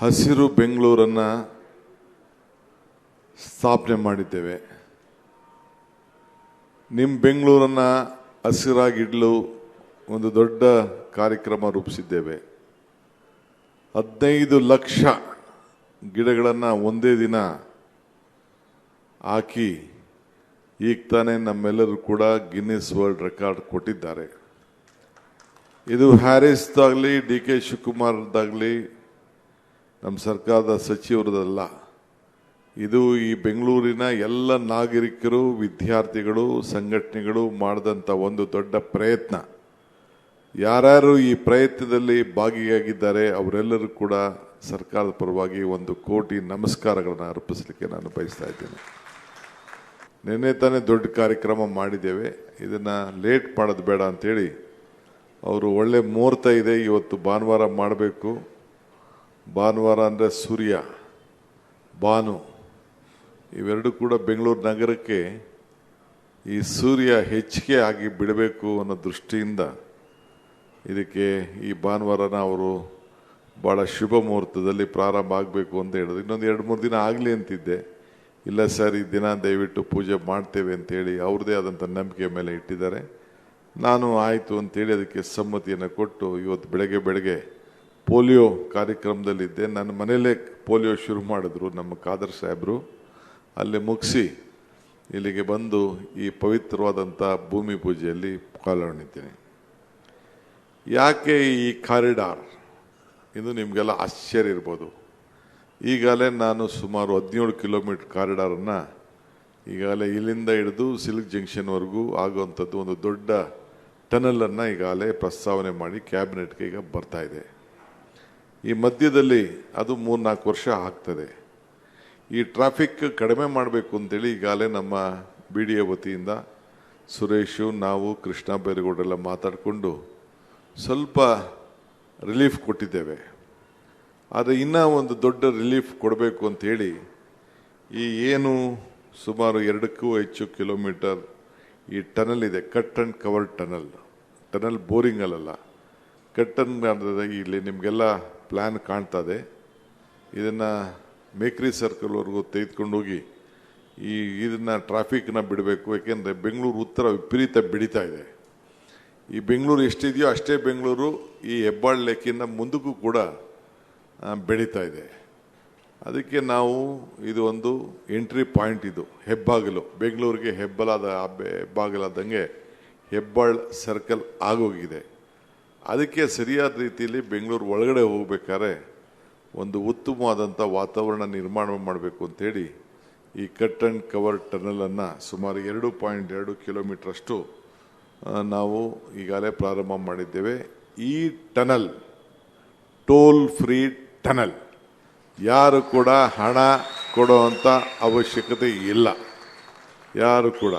ಹಸಿರು ಬೆಂಗಳೂರನ್ನ ಸ್ಥಾಪನೆ ಮಾಡಿದ್ದೇವೆ. ನಿಮ್ಮ ಬೆಂಗಳೂರನ್ನ ಹಸಿರಾಗಿಡಲು ಒಂದು ದೊಡ್ಡ ಕಾರ್ಯಕ್ರಮ ರೂಪಿಸಿದ್ದೇವೆ. 15 ಲಕ್ಷ ಗಿಡಗಳನ್ನು ಒಂದೇ ದಿನ ಹಾಕಿ ಈಗ ತಾನೇ ನಮ್ಮೆಲ್ಲರೂ ಕೂಡ ಗಿನ್ನಿಸ್ ವರ್ಲ್ಡ್ ರೆಕಾರ್ಡ್ ಕೊಟ್ಟಿದ್ದಾರೆ. ಇದು ಹ್ಯಾರಿಸ್ದಾಗಲಿ ಡಿ ಕೆ ಶಿವಕುಮಾರ್ದಾಗಲಿ ನಮ್ಮ ಸರ್ಕಾರದ ಸಚಿವರದಲ್ಲ. ಇದು ಈ ಬೆಂಗಳೂರಿನ ಎಲ್ಲ ನಾಗರಿಕರು, ವಿದ್ಯಾರ್ಥಿಗಳು, ಸಂಘಟನೆಗಳು ಮಾಡಿದಂಥ ಒಂದು ದೊಡ್ಡ ಪ್ರಯತ್ನ. ಯಾರ್ಯಾರು ಈ ಪ್ರಯತ್ನದಲ್ಲಿ ಭಾಗಿಯಾಗಿದ್ದಾರೆ ಅವರೆಲ್ಲರೂ ಕೂಡ ಸರ್ಕಾರದ ಪರವಾಗಿ 1 ಕೋಟಿ ನಮಸ್ಕಾರಗಳನ್ನು ಅರ್ಪಿಸಲಿಕ್ಕೆ ನಾನು ಬಯಸ್ತಾ ಇದ್ದೇನೆ. ನಿನ್ನೆ ತಾನೇ ದೊಡ್ಡ ಕಾರ್ಯಕ್ರಮ ಮಾಡಿದ್ದೇವೆ. ಇದನ್ನು ಲೇಟ್ ಮಾಡೋದು ಬೇಡ ಅಂಥೇಳಿ ಅವರು ಒಳ್ಳೆ ಮುಹೂರ್ತ ಇದೆ, ಇವತ್ತು ಭಾನುವಾರ ಮಾಡಬೇಕು. ಭಾನುವಾರ ಅಂದರೆ ಸೂರ್ಯ, ಭಾನು ಇವೆರಡು ಕೂಡ ಬೆಂಗಳೂರು ನಗರಕ್ಕೆ ಈ ಸೂರ್ಯ ಹೆಚ್ಚಿಗೆ ಆಗಿ ಬಿಡಬೇಕು ಅನ್ನೋ ದೃಷ್ಟಿಯಿಂದ ಇದಕ್ಕೆ ಈ ಭಾನುವಾರನ ಅವರು ಭಾಳ ಶುಭ ಮುಹೂರ್ತದಲ್ಲಿ ಪ್ರಾರಂಭ ಆಗಬೇಕು ಅಂತ ಹೇಳಿದ್ರು. ಇನ್ನೊಂದು 2-3 ದಿನ ಆಗಲಿ ಅಂತಿದ್ದೆ. ಇಲ್ಲ ಸರ್, ಈ ದಿನ ದಯವಿಟ್ಟು ಪೂಜೆ ಮಾಡ್ತೇವೆ ಅಂತೇಳಿ ಅವ್ರದ್ದೇ ಆದಂಥ ನಂಬಿಕೆ ಮೇಲೆ ಇಟ್ಟಿದ್ದಾರೆ. ನಾನು ಆಯಿತು ಅಂತೇಳಿ ಅದಕ್ಕೆ ಸಮ್ಮತಿಯನ್ನು ಕೊಟ್ಟು ಇವತ್ತು ಬೆಳಗ್ಗೆ ಪೋಲಿಯೋ ಕಾರ್ಯಕ್ರಮದಲ್ಲಿದ್ದೆ. ನನ್ನ ಮನೆಯಲ್ಲೇ ಪೋಲಿಯೋ ಶುರು ಮಾಡಿದ್ರು ನಮ್ಮ ಖಾದರ್ ಸಾಹೇಬರು. ಅಲ್ಲಿ ಮುಗಿಸಿ ಇಲ್ಲಿಗೆ ಬಂದು ಈ ಪವಿತ್ರವಾದಂಥ ಭೂಮಿ ಪೂಜೆಯಲ್ಲಿ ಪಾಲ್ಗೊಂಡಿದ್ದೇನೆ. ಯಾಕೆ ಈ ಕಾರಿಡಾರ್? ಇದು ನಿಮಗೆಲ್ಲ ಆಶ್ಚರ್ಯ ಇರ್ಬೋದು. ಈಗಾಗಲೇ ನಾನು ಸುಮಾರು 17 ಕಿಲೋಮೀಟರ್ ಕಾರಿಡಾರನ್ನು ಈಗಾಗಲೇ ಇಲ್ಲಿಂದ ಹಿಡಿದು ಸಿಲ್ಕ್ ಜಂಕ್ಷನ್ವರೆಗೂ ಆಗುವಂಥದ್ದು ಒಂದು ದೊಡ್ಡ ಟನಲನ್ನು ಈಗಾಗಲೇ ಪ್ರಸ್ತಾವನೆ ಮಾಡಿ ಕ್ಯಾಬಿನೆಟ್ಗೆ ಈಗ ಬರ್ತಾ ಇದೆ. ಈ ಮಧ್ಯದಲ್ಲಿ ಅದು 3-4 ವರ್ಷ ಆಗ್ತದೆ. ಈ ಟ್ರಾಫಿಕ್ ಕಡಿಮೆ ಮಾಡಬೇಕು ಅಂತೇಳಿ ಈಗಾಗಲೇ ನಮ್ಮ ಬಿ ಡಿ ಎ ವತಿಯಿಂದ ಸುರೇಶು, ನಾವು, ಕೃಷ್ಣ ಬೈರೇಗೌಡರೆಲ್ಲ ಮಾತಾಡಿಕೊಂಡು ಸ್ವಲ್ಪ ರಿಲೀಫ್ ಕೊಟ್ಟಿದ್ದೇವೆ. ಆದರೆ ಇನ್ನೂ ಒಂದು ದೊಡ್ಡ ರಿಲೀಫ್ ಕೊಡಬೇಕು ಅಂಥೇಳಿ ಈ ಏನು ಸುಮಾರು 2ಕ್ಕೂ ಹೆಚ್ಚು ಕಿಲೋಮೀಟರ್ ಈ ಟನಲ್ ಇದೆ, ಕಟ್ ಆ್ಯಂಡ್ ಕವರ್ ಟನಲ್ ಬೋರಿಂಗಲ್ಲ, ಕಟ್ ಆ್ಯಂಡ್ ಇಲ್ಲಿ ನಿಮಗೆಲ್ಲ ಪ್ಲ್ಯಾನ್ ಕಾಣ್ತದೆ. ಇದನ್ನು ಮೇಕ್ರಿ ಸರ್ಕಲ್ವರೆಗೂ ತೆಗೆದುಕೊಂಡೋಗಿ ಇದನ್ನು ಟ್ರಾಫಿಕ್ನ ಬಿಡಬೇಕು. ಯಾಕೆಂದರೆ ಬೆಂಗಳೂರು ಉತ್ತರ ವಿಪರೀತ ಬೆಳೀತಾ ಇದೆ. ಈ ಬೆಂಗಳೂರು ಎಷ್ಟಿದೆಯೋ ಅಷ್ಟೇ ಬೆಂಗಳೂರು ಈ ಹೆಬ್ಬಾಳು ಲೇಕಿಂದ ಮುಂದಕ್ಕೂ ಕೂಡ ಬೆಳೀತಾ ಇದೆ. ಅದಕ್ಕೆ ನಾವು ಇದು ಒಂದು ಎಂಟ್ರಿ ಪಾಯಿಂಟ್, ಇದು ಹೆಬ್ಬಾಗಿಲು, ಬೆಂಗಳೂರಿಗೆ ಹೆಬ್ಬಾಗಿಲಾದಂಗೆ ಹೆಬ್ಬಾಳು ಸರ್ಕಲ್ ಆಗೋಗಿದೆ. ಅದಕ್ಕೆ ಸರಿಯಾದ ರೀತಿಯಲ್ಲಿ ಬೆಂಗಳೂರು ಒಳಗಡೆ ಹೋಗ್ಬೇಕಾದ್ರೆ ಒಂದು ಉತ್ತಮವಾದಂಥ ವಾತಾವರಣ ನಿರ್ಮಾಣ ಮಾಡಬೇಕು ಅಂಥೇಳಿ ಈ ಕಟ್ ಆ್ಯಂಡ್ ಕವರ್ ಟನಲನ್ನು ಸುಮಾರು 2.2 ಕಿಲೋಮೀಟ್ರಷ್ಟು ನಾವು ಈಗಾಗಲೇ ಪ್ರಾರಂಭ ಮಾಡಿದ್ದೇವೆ. ಈ ಟನಲ್ ಟೋಲ್ ಫ್ರೀ ಟನಲ್, ಯಾರು ಕೂಡ ಹಣ ಕೊಡುವಂಥ ಅವಶ್ಯಕತೆ ಇಲ್ಲ. ಯಾರು ಕೂಡ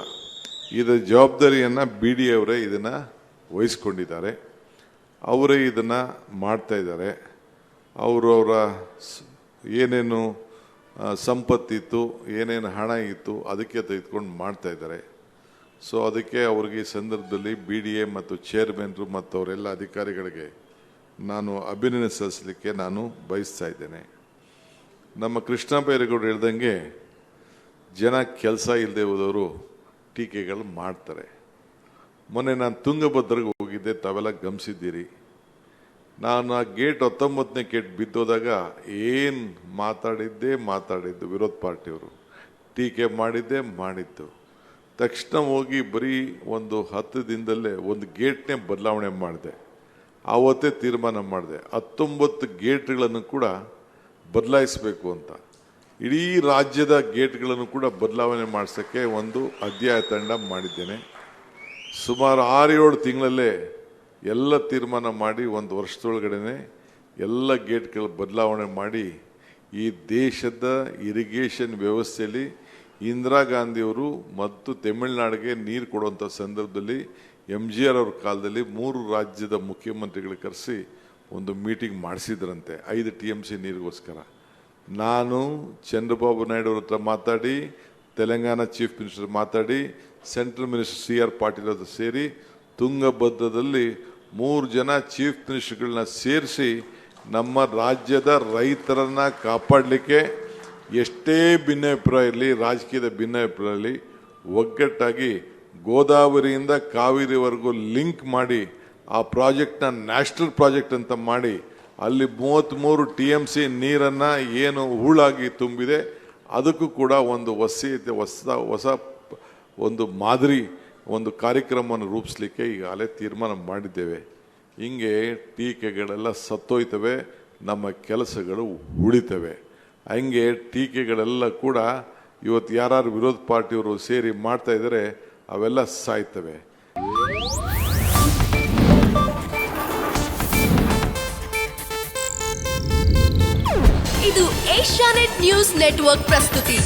ಇದರ ಜವಾಬ್ದಾರಿಯನ್ನು ಬಿ ಡಿ ಅವರೇ ಇದನ್ನು ವಹಿಸ್ಕೊಂಡಿದ್ದಾರೆ. ಅವರೇ ಇದನ್ನು ಮಾಡ್ತಾ ಇದ್ದಾರೆ. ಅವರ ಏನೇನು ಸಂಪತ್ತಿತ್ತು, ಏನೇನು ಹಣ ಇತ್ತು ಅದಕ್ಕೆ ತೆಗೆದುಕೊಂಡು ಮಾಡ್ತಾ ಇದ್ದಾರೆ. ಸೊ ಅದಕ್ಕೆ ಅವ್ರಿಗೆ ಈ ಸಂದರ್ಭದಲ್ಲಿ ಬಿ ಡಿ ಎ ಮತ್ತು ಚೇರ್ಮನ್ರು ಮತ್ತು ಅವರೆಲ್ಲ ಅಧಿಕಾರಿಗಳಿಗೆ ನಾನು ಅಭಿನಂದನೆ ಸಲ್ಲಿಸಲಿಕ್ಕೆ ನಾನು ಬಯಸ್ತಾ ಇದ್ದೇನೆ. ನಮ್ಮ ಕೃಷ್ಣ ಬೈರೇಗೌಡರು ಹೇಳ್ದಂಗೆ ಜನ ಕೆಲಸ ಇಲ್ಲದೆ ಹೋದವರು ಟೀಕೆಗಳು ಮಾಡ್ತಾರೆ. ಮೊನ್ನೆ ನಾನು ತುಂಗಭದ್ರಿಗೆ ಹೋಗಿದ್ದೆ, ತಾವೆಲ್ಲ ಗಮನಿಸಿದ್ದೀರಿ. ನಾನು ಆ ಗೇಟ್ 19ನೇ ಗೇಟ್ ಬಿದ್ದೋದಾಗ ಏನು ಮಾತಾಡಿದ್ದು ವಿರೋಧ ಪಾರ್ಟಿಯವರು, ಟೀಕೆ ಮಾಡಿದ್ದು. ತಕ್ಷಣ ಹೋಗಿ ಬರೀ ಒಂದು 10 ದಿನದಲ್ಲೇ ಒಂದು ಗೇಟ್ನೇ ಬದಲಾವಣೆ ಮಾಡಿದೆ. ಆವತ್ತೇ ತೀರ್ಮಾನ ಮಾಡಿದೆ 19 ಗೇಟ್ಗಳನ್ನು ಕೂಡ ಬದಲಾಯಿಸಬೇಕು ಅಂತ. ಇಡೀ ರಾಜ್ಯದ ಗೇಟ್ಗಳನ್ನು ಕೂಡ ಬದಲಾವಣೆ ಮಾಡಿಸೋಕ್ಕೆ ಒಂದು ಅಧ್ಯಾಯ ತಂಡ ಮಾಡಿದ್ದೇನೆ. ಸುಮಾರು 6-7 ತಿಂಗಳಲ್ಲೇ ಎಲ್ಲ ತೀರ್ಮಾನ ಮಾಡಿ 1 ವರ್ಷದೊಳಗಡೆ ಎಲ್ಲ ಗೇಟ್ಗಳ ಬದಲಾವಣೆ ಮಾಡಿ ಈ ದೇಶದ ಇರಿಗೇಷನ್ ವ್ಯವಸ್ಥೆಯಲ್ಲಿ ಇಂದಿರಾ ಗಾಂಧಿಯವರು ಮತ್ತು ತಮಿಳುನಾಡಿಗೆ ನೀರು ಕೊಡುವಂಥ ಸಂದರ್ಭದಲ್ಲಿ MGR ಅವ್ರ ಕಾಲದಲ್ಲಿ 3 ರಾಜ್ಯದ ಮುಖ್ಯಮಂತ್ರಿಗಳು ಕರೆಸಿ ಒಂದು ಮೀಟಿಂಗ್ ಮಾಡಿಸಿದ್ರಂತೆ 5 TMC ನೀರಿಗೋಸ್ಕರ. ನಾನು ಚಂದ್ರಬಾಬು ನಾಯ್ಡು ಅವ್ರ ಹತ್ರ ಮಾತಾಡಿ, ತೆಲಂಗಾಣ ಚೀಫ್ ಮಿನಿಸ್ಟರ್ ಮಾತಾಡಿ, ಸೆಂಟ್ರಲ್ ಮಿನಿಸ್ಟರ್ CR ಪಾಟೀಲ್ ಅವರು ಸೇರಿ ತುಂಗಭದ್ರದಲ್ಲಿ 3 ಜನ ಚೀಫ್ ಮಿನಿಸ್ಟರ್ಗಳನ್ನ ಸೇರಿಸಿ ನಮ್ಮ ರಾಜ್ಯದ ರೈತರನ್ನ ಕಾಪಾಡಲಿಕ್ಕೆ ಎಷ್ಟೇ ಭಿನ್ನಾಭಿಪ್ರಾಯ ಇರಲಿ, ರಾಜಕೀಯದ ಭಿನ್ನಾಭಿಪ್ರಾಯ ಇರಲಿ, ಒಗ್ಗಟ್ಟಾಗಿ ಗೋದಾವರಿಯಿಂದ ಕಾವೇರಿವರೆಗೂ ಲಿಂಕ್ ಮಾಡಿ ಆ ಪ್ರಾಜೆಕ್ಟ್ನ ನ್ಯಾಷನಲ್ ಪ್ರಾಜೆಕ್ಟ್ ಅಂತ ಮಾಡಿ ಅಲ್ಲಿ 33 TMC ನೀರನ್ನು ಏನು ಹೂಳಾಗಿ ತುಂಬಿದೆ ಅದಕ್ಕೂ ಕೂಡ ಒಂದು ಹೊಸ ಒಂದು ಮಾದರಿ ಒಂದು ಕಾರ್ಯಕ್ರಮವನ್ನು ರೂಪಿಸಲಿಕ್ಕೆ ಈಗಾಗಲೇ ತೀರ್ಮಾನ ಮಾಡಿದ್ದೇವೆ. ಹಿಂಗೆ ಟೀಕೆಗಳೆಲ್ಲ ಸತ್ತೋಯ್ತವೆ, ನಮ್ಮ ಕೆಲಸಗಳು ಉಳಿತವೆ. ಹಂಗೆ ಟೀಕೆಗಳೆಲ್ಲ ಕೂಡ ಇವತ್ತು ಯಾರು ವಿರೋಧ ಪಾರ್ಟಿಯವರು ಸೇರಿ ಮಾಡ್ತಾ ಇದ್ದಾರೆ ಅವೆಲ್ಲ ಸಾಯ್ತವೆ. ಇದು ಏಷ್ಯಾನೆಟ್ ನ್ಯೂಸ್ ನೆಟ್ವರ್ಕ್ ಪ್ರಸ್ತುತಿ.